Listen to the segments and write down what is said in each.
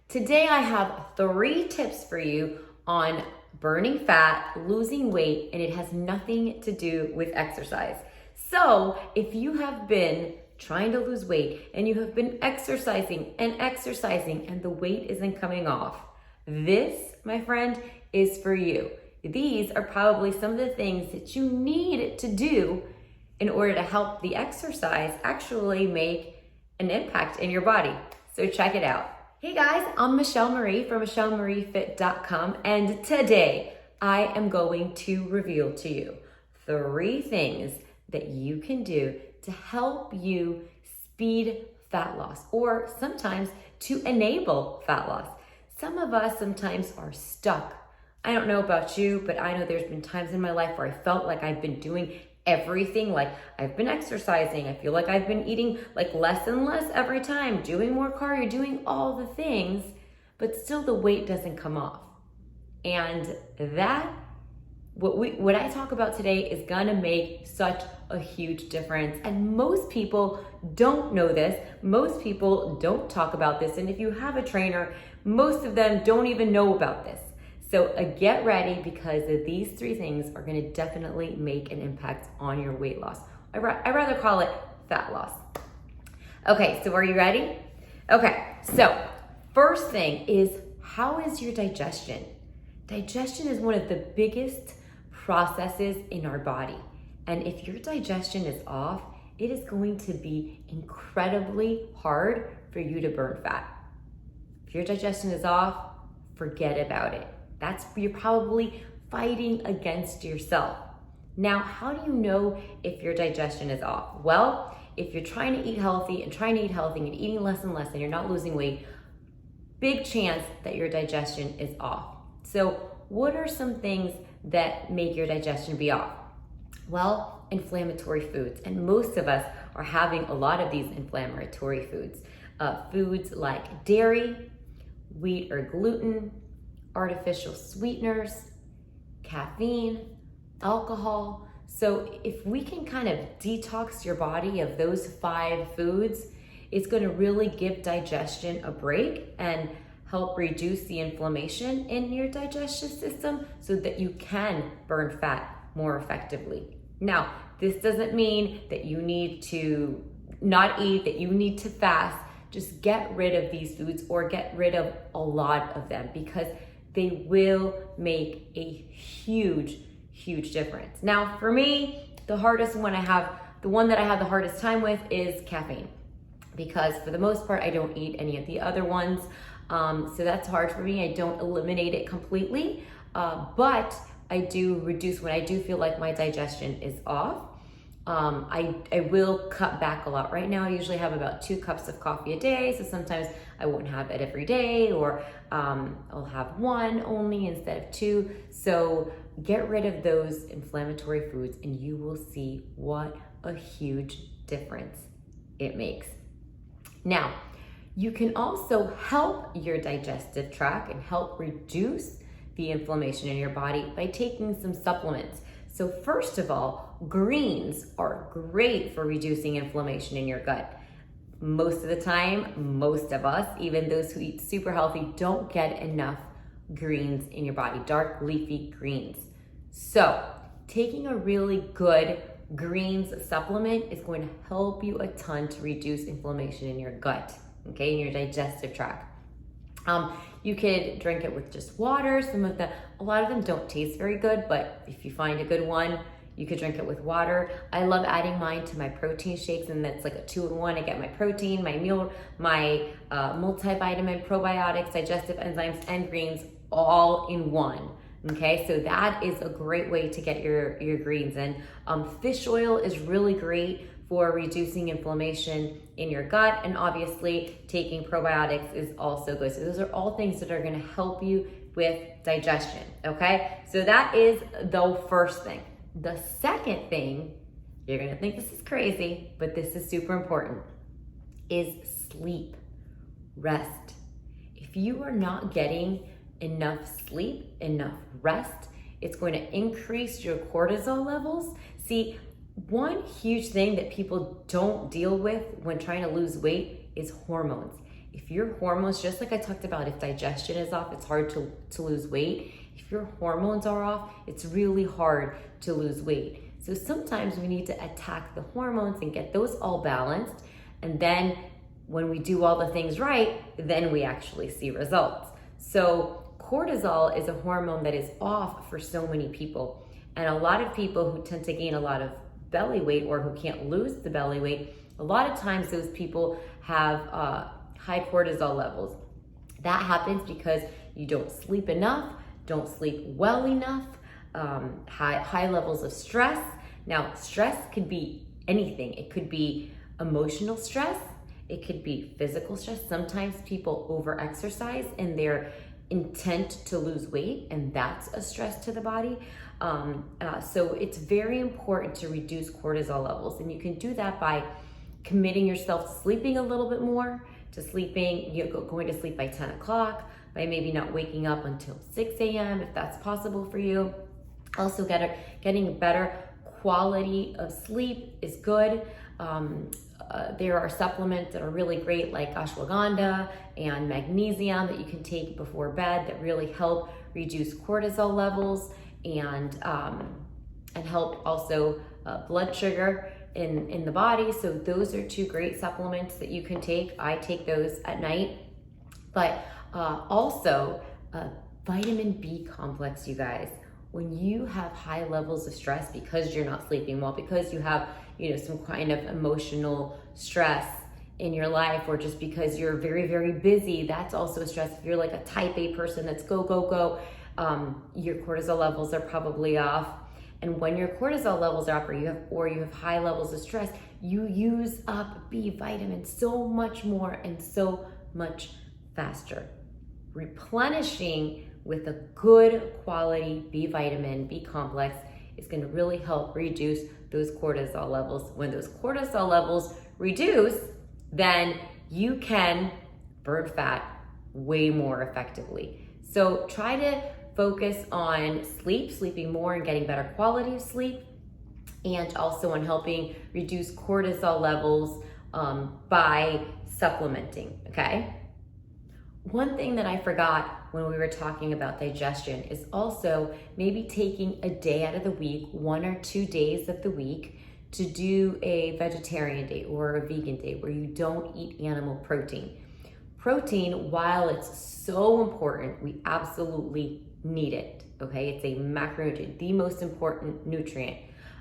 Today I have 3 tips for you on burning fat, losing weight, and it has nothing to do with exercise. So if you have been trying to lose weight and you have been exercising and the weight isn't coming off, this, my friend, is for you. These are probably some of the things that you need to do in order to help the exercise actually make an impact in your body. So check it out. Hey guys, I'm Michelle Marie from MichelleMarieFit.com, and today I am going to reveal to you 3 things that you can do to help you speed fat loss, or sometimes to enable fat loss. Some of us sometimes are stuck. I don't know about you, but I know there's been times in my life where I felt like I've been doing everything. Like I've been exercising. I feel like I've been eating like less and less every time, doing more cardio, doing all the things, but still the weight doesn't come off. And that, what I talk about today is gonna make such a huge difference. And most people don't know this. Most people don't talk about this. And if you have a trainer, most of them don't even know about this. So get ready, because these 3 things are gonna definitely make an impact on your weight loss. I rather call it fat loss. Okay, so are you ready? Okay, so first thing is, how is your digestion? Digestion is one of the biggest processes in our body. And if your digestion is off, it is going to be incredibly hard for you to burn fat. If your digestion is off, forget about it. You're probably fighting against yourself. Now, how do you know if your digestion is off? Well, if you're trying to eat healthy and eating less and less and you're not losing weight, big chance that your digestion is off. So what are some things that make your digestion be off? Well, inflammatory foods. And most of us are having a lot of these inflammatory foods. Foods like dairy, wheat or gluten, artificial sweeteners, caffeine, alcohol. So if we can kind of detox your body of those 5 foods, it's going to really give digestion a break and help reduce the inflammation in your digestive system so that you can burn fat more effectively. Now, this doesn't mean that you need to not eat, that you need to fast. Just get rid of these foods, or get rid of a lot of them, because they will make a huge, huge difference. Now, for me, the one that I have the hardest time with is caffeine, because for the most part, I don't eat any of the other ones. So that's hard for me. I don't eliminate it completely, but I do reduce when I do feel like my digestion is off. I will cut back a lot. Right now, I usually have about 2 cups of coffee a day. So sometimes I won't have it every day, or I'll have 1 only instead of 2. So get rid of those inflammatory foods and you will see what a huge difference it makes. Now, you can also help your digestive tract and help reduce the inflammation in your body by taking some supplements. So first of all, greens are great for reducing inflammation in your gut. Most of the time, most of us, even those who eat super healthy, don't get enough greens in your body, dark leafy greens. So taking a really good greens supplement is going to help you a ton to reduce inflammation in your gut, okay, in your digestive tract. You could drink it with just water. A lot of them don't taste very good, but if you find a good one, you could drink it with water. I love adding mine to my protein shakes, and that's like a 2-in-1. I get my protein, my meal, my multivitamin, probiotics, digestive enzymes, and greens all in one. Okay, so that is a great way to get your greens in. Fish oil is really great for reducing inflammation in your gut, and obviously taking probiotics is also good. So those are all things that are gonna help you with digestion, okay? So that is the first thing. The second thing, you're gonna think this is crazy, but this is super important, is sleep, rest. If you are not getting enough sleep, enough rest, it's going to increase your cortisol levels. See, one huge thing that people don't deal with when trying to lose weight is hormones. If your hormones, just like I talked about, if digestion is off, it's hard to lose weight. If your hormones are off, it's really hard to lose weight. So sometimes we need to attack the hormones and get those all balanced. And then when we do all the things right, then we actually see results. So cortisol is a hormone that is off for so many people. And a lot of people who tend to gain a lot of belly weight or who can't lose the belly weight, a lot of times those people have high cortisol levels. That happens because you don't sleep enough, don't sleep well enough, high levels of stress. Now, stress could be anything. It could be emotional stress. It could be physical stress. Sometimes people over-exercise in their intent to lose weight, and that's a stress to the body. So it's very important to reduce cortisol levels, and you can do that by committing yourself to sleeping a little bit more, to sleeping, going to sleep by 10 o'clock, by maybe not waking up until 6 a.m. if that's possible for you. Also getting a better quality of sleep is good. There are supplements that are really great like ashwagandha and magnesium that you can take before bed that really help reduce cortisol levels and help also blood sugar in the body. So those are two great supplements that you can take. I take those at night. But also vitamin B complex, you guys. When you have high levels of stress because you're not sleeping well, because you have some kind of emotional stress in your life, or just because you're very, very busy, that's also a stress. If you're like a type A person that's go, go, go, your cortisol levels are probably off. And when your cortisol levels are up, or you have high levels of stress, you use up B vitamins so much more and so much faster. Replenishing with a good quality B vitamin, B complex, is going to really help reduce those cortisol levels. When those cortisol levels reduce, then you can burn fat way more effectively. So try to focus on sleeping more and getting better quality of sleep, and also on helping reduce cortisol levels by supplementing, okay? One thing that I forgot when we were talking about digestion is also maybe taking a day out of the week, 1 or 2 days of the week, to do a vegetarian day or a vegan day where you don't eat animal protein. Protein, while it's so important, we absolutely need it, okay? It's a macronutrient, the most important nutrient,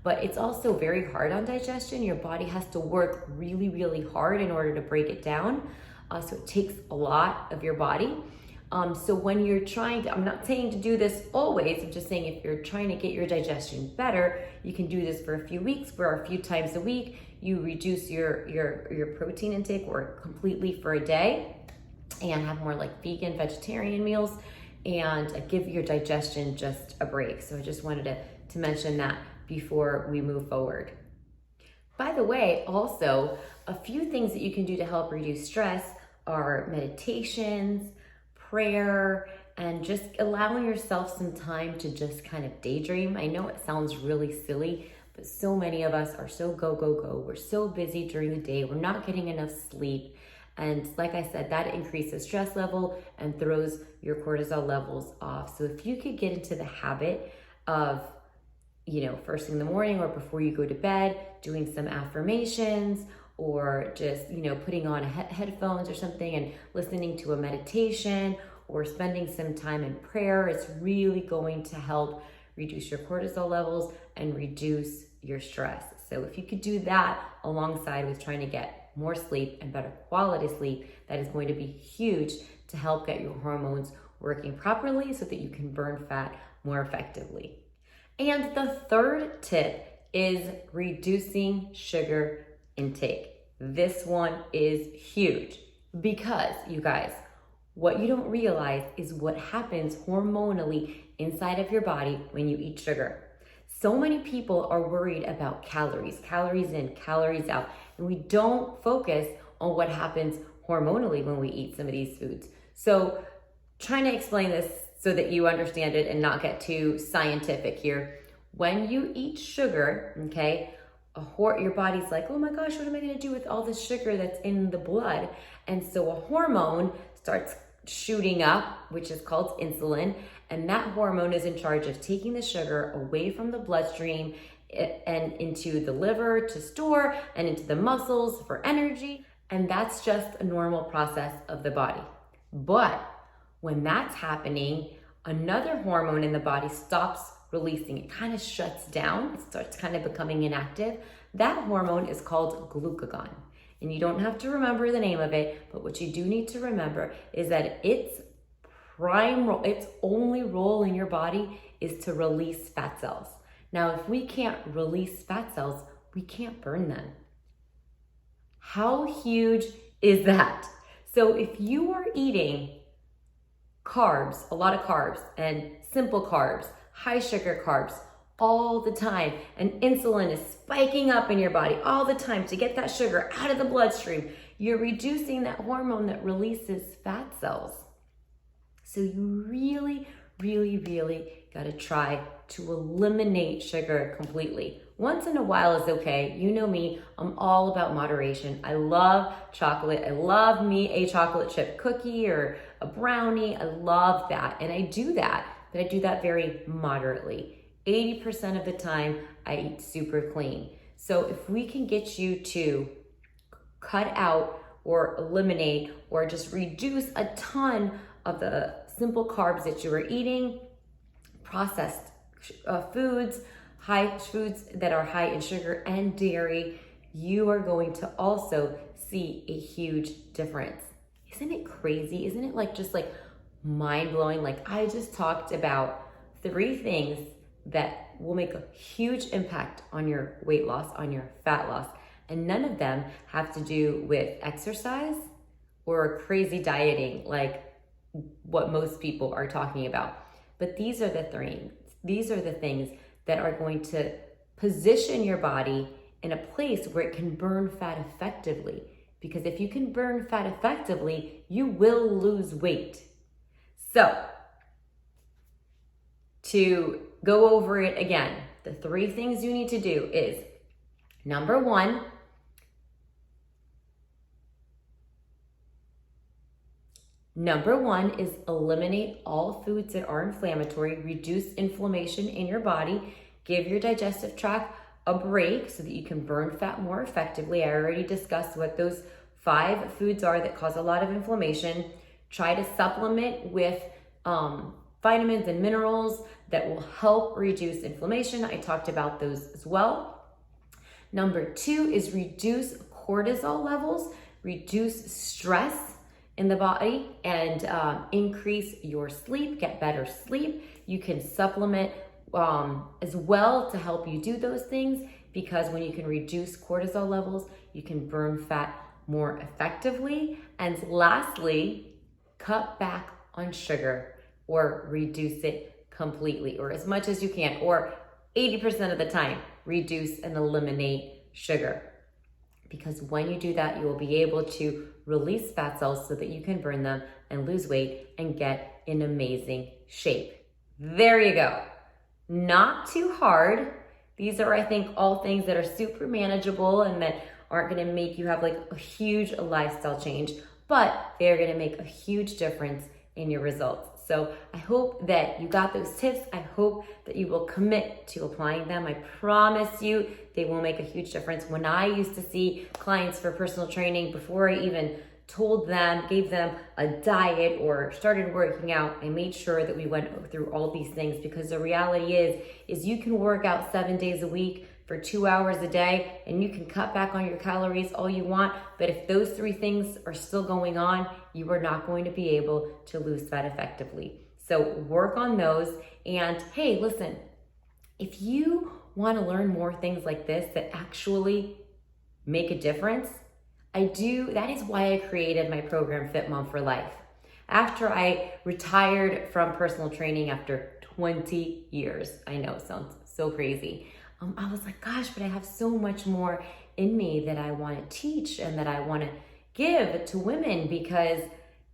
but it's also very hard on digestion. Your body has to work really, really hard in order to break it down. So it takes a lot of your body. So when you're trying to, I'm not saying to do this always, I'm just saying if you're trying to get your digestion better, you can do this for a few weeks, for a few times a week. You reduce your protein intake or completely for a day, and have more like vegan, vegetarian meals, and give your digestion just a break. So I just wanted to mention that before we move forward. By the way, also, a few things that you can do to help reduce stress are meditations, prayer, and just allowing yourself some time to just kind of daydream. I know it sounds really silly, but so many of us are so go, go, go. We're so busy during the day. We're not getting enough sleep. And like I said, that increases stress level and throws your cortisol levels off. So if you could get into the habit of, first thing in the morning or before you go to bed, doing some affirmations, or just, putting on headphones or something and listening to a meditation, or spending some time in prayer, it's really going to help reduce your cortisol levels and reduce your stress. So if you could do that alongside with trying to get more sleep and better quality sleep, that is going to be huge to help get your hormones working properly so that you can burn fat more effectively. And the third tip is reducing sugar intake. This one is huge because, you guys, what you don't realize is what happens hormonally inside of your body when you eat sugar. So many people are worried about calories in, calories out, and we don't focus on what happens hormonally when we eat some of these foods. So trying to explain this so that you understand it and not get too scientific here. When you eat sugar, okay, your body's like, oh my gosh, what am I gonna do with all this sugar that's in the blood? And so a hormone starts shooting up, which is called insulin. And that hormone is in charge of taking the sugar away from the bloodstream and into the liver to store and into the muscles for energy. And that's just a normal process of the body. But when that's happening, another hormone in the body stops releasing. It kind of shuts down. It starts kind of becoming inactive. That hormone is called glucagon. And you don't have to remember the name of it, but what you do need to remember is that its only role in your body is to release fat cells. Now, if we can't release fat cells, we can't burn them. How huge is that? So if you are eating carbs, a lot of carbs and simple carbs, high sugar carbs all the time, and insulin is spiking up in your body all the time to get that sugar out of the bloodstream, you're reducing that hormone that releases fat cells. So you really, really, really gotta try to eliminate sugar completely. Once in a while is okay. You know me, I'm all about moderation. I love chocolate. I love me a chocolate chip cookie or a brownie. I love that. And I do that, but I do that very moderately. 80% of the time, I eat super clean. So if we can get you to cut out or eliminate or just reduce a ton of the simple carbs that you are eating, processed foods that are high in sugar and dairy, you are going to also see a huge difference. Isn't it crazy? Isn't it just mind-blowing? I just talked about 3 things that will make a huge impact on your weight loss, on your fat loss, and none of them have to do with exercise or crazy dieting like what most people are talking about. But these are the things that are going to position your body in a place where it can burn fat effectively. Because if you can burn fat effectively, you will lose weight. So, to go over it again, the 3 things you need to do is, number 1, is eliminate all foods that are inflammatory, reduce inflammation in your body, give your digestive tract a break so that you can burn fat more effectively. I already discussed what those 5 foods are that cause a lot of inflammation. Try to supplement with vitamins and minerals that will help reduce inflammation. I talked about those as well. Number 2 is reduce cortisol levels, reduce stress in the body, and increase your sleep, get better sleep. You can supplement as well to help you do those things, because when you can reduce cortisol levels, you can burn fat more effectively. And lastly, cut back on sugar or reduce it completely, or as much as you can, or 80% of the time, reduce and eliminate sugar. Because when you do that, you will be able to release fat cells so that you can burn them and lose weight and get in amazing shape. There you go. Not too hard. These are, I think, all things that are super manageable and that aren't going to make you have a huge lifestyle change, but they're going to make a huge difference in your results. So I hope that you got those tips. I hope that you will commit to applying them. I promise you they will make a huge difference. When I used to see clients for personal training, before I even gave them a diet or started working out, I made sure that we went through all these things, because the reality is you can work out 7 days a week for 2 hours a day, and you can cut back on your calories all you want, but if those 3 things are still going on, you are not going to be able to lose fat effectively. So work on those. And hey, listen, if you want to learn more things like this that actually make a difference, that is why I created my program, Fit Mom for Life. After I retired from personal training after 20 years, I know, sounds so crazy. I was like, gosh, but I have so much more in me that I want to teach and that I want to give to women, because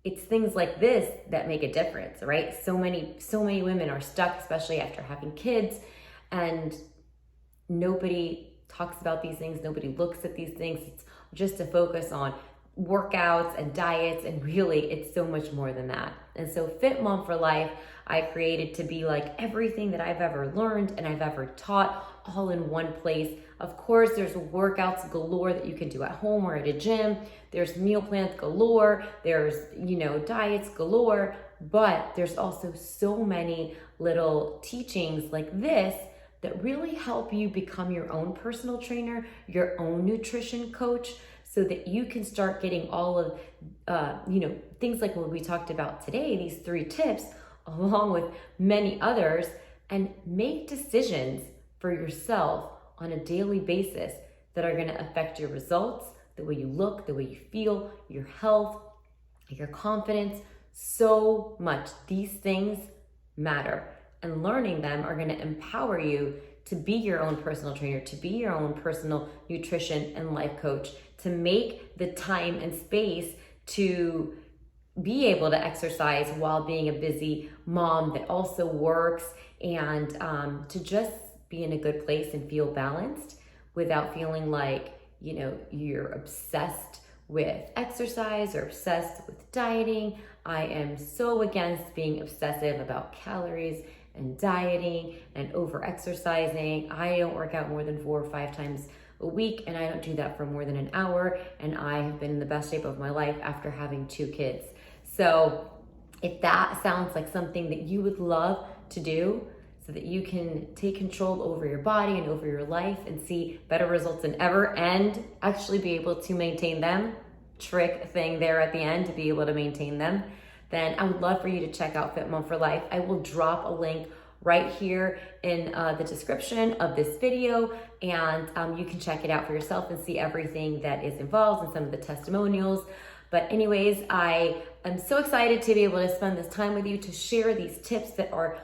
it's things like this that make a difference, right? So many women are stuck, especially after having kids, and nobody talks about these things. Nobody looks at these things. It's just to focus on workouts and diets, and really it's so much more than that. And so Fit Mom for Life, I created to be like everything that I've ever learned and I've ever taught all in one place. Of course, there's workouts galore that you can do at home or at a gym. There's meal plans galore. There's, diets galore, but there's also so many little teachings like this that really help you become your own personal trainer, your own nutrition coach, so that you can start getting all of, things like what we talked about today, these 3 tips, along with many others, and make decisions for yourself on a daily basis that are gonna affect your results, the way you look, the way you feel, your health, your confidence, so much. These things matter, and learning them are gonna empower you to be your own personal trainer, to be your own personal nutrition and life coach, to make the time and space to be able to exercise while being a busy mom that also works, and to just be in a good place and feel balanced without feeling like, you're obsessed with exercise or obsessed with dieting. I am so against being obsessive about calories and dieting and over exercising. I don't work out more than 4 or 5 times a week, and I don't do that for more than an hour, and I have been in the best shape of my life after having 2 kids. So if that sounds like something that you would love to do so that you can take control over your body and over your life and see better results than ever and actually be able to maintain them, trick thing there at the end to be able to maintain them, then I would love for you to check out Fit Mom for Life. I will drop a link right here in the description of this video, and you can check it out for yourself and see everything that is involved and some of the testimonials. But anyways, I am so excited to be able to spend this time with you to share these tips that are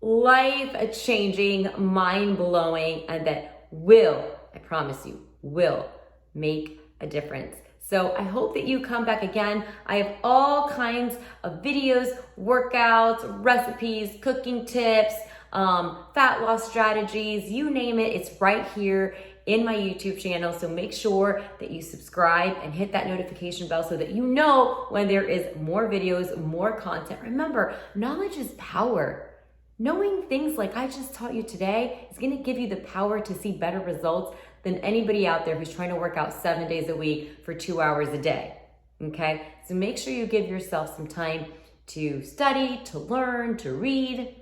life-changing, mind-blowing, and that will, I promise you, will make a difference. So I hope that you come back again. I have all kinds of videos, workouts, recipes, cooking tips, fat loss strategies, you name it, it's right here in my YouTube channel. So make sure that you subscribe and hit that notification bell so that you know when there is more videos, more content. Remember, knowledge is power. Knowing things like I just taught you today is gonna give you the power to see better results than anybody out there who's trying to work out 7 days a week for 2 hours a day, okay? So make sure you give yourself some time to study, to learn, to read.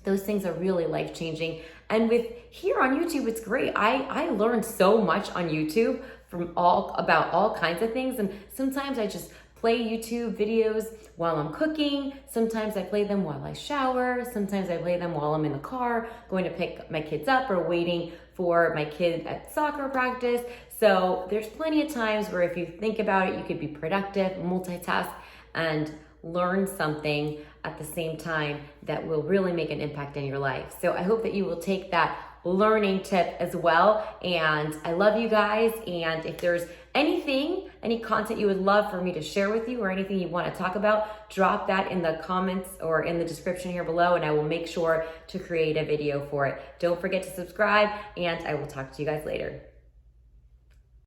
Those things are really life-changing. And with here on YouTube, it's great. I learned so much on YouTube about all kinds of things. And sometimes I just play YouTube videos while I'm cooking. Sometimes I play them while I shower. Sometimes I play them while I'm in the car, going to pick my kids up or waiting for my kid at soccer practice. So there's plenty of times where if you think about it, you could be productive, multitask, and learn something at the same time that will really make an impact in your life. So I hope that you will take that learning tip as well. And I love you guys. And if there's any content you would love for me to share with you or anything you want to talk about, drop that in the comments or in the description here below, and I will make sure to create a video for it. Don't forget to subscribe, and I will talk to you guys later.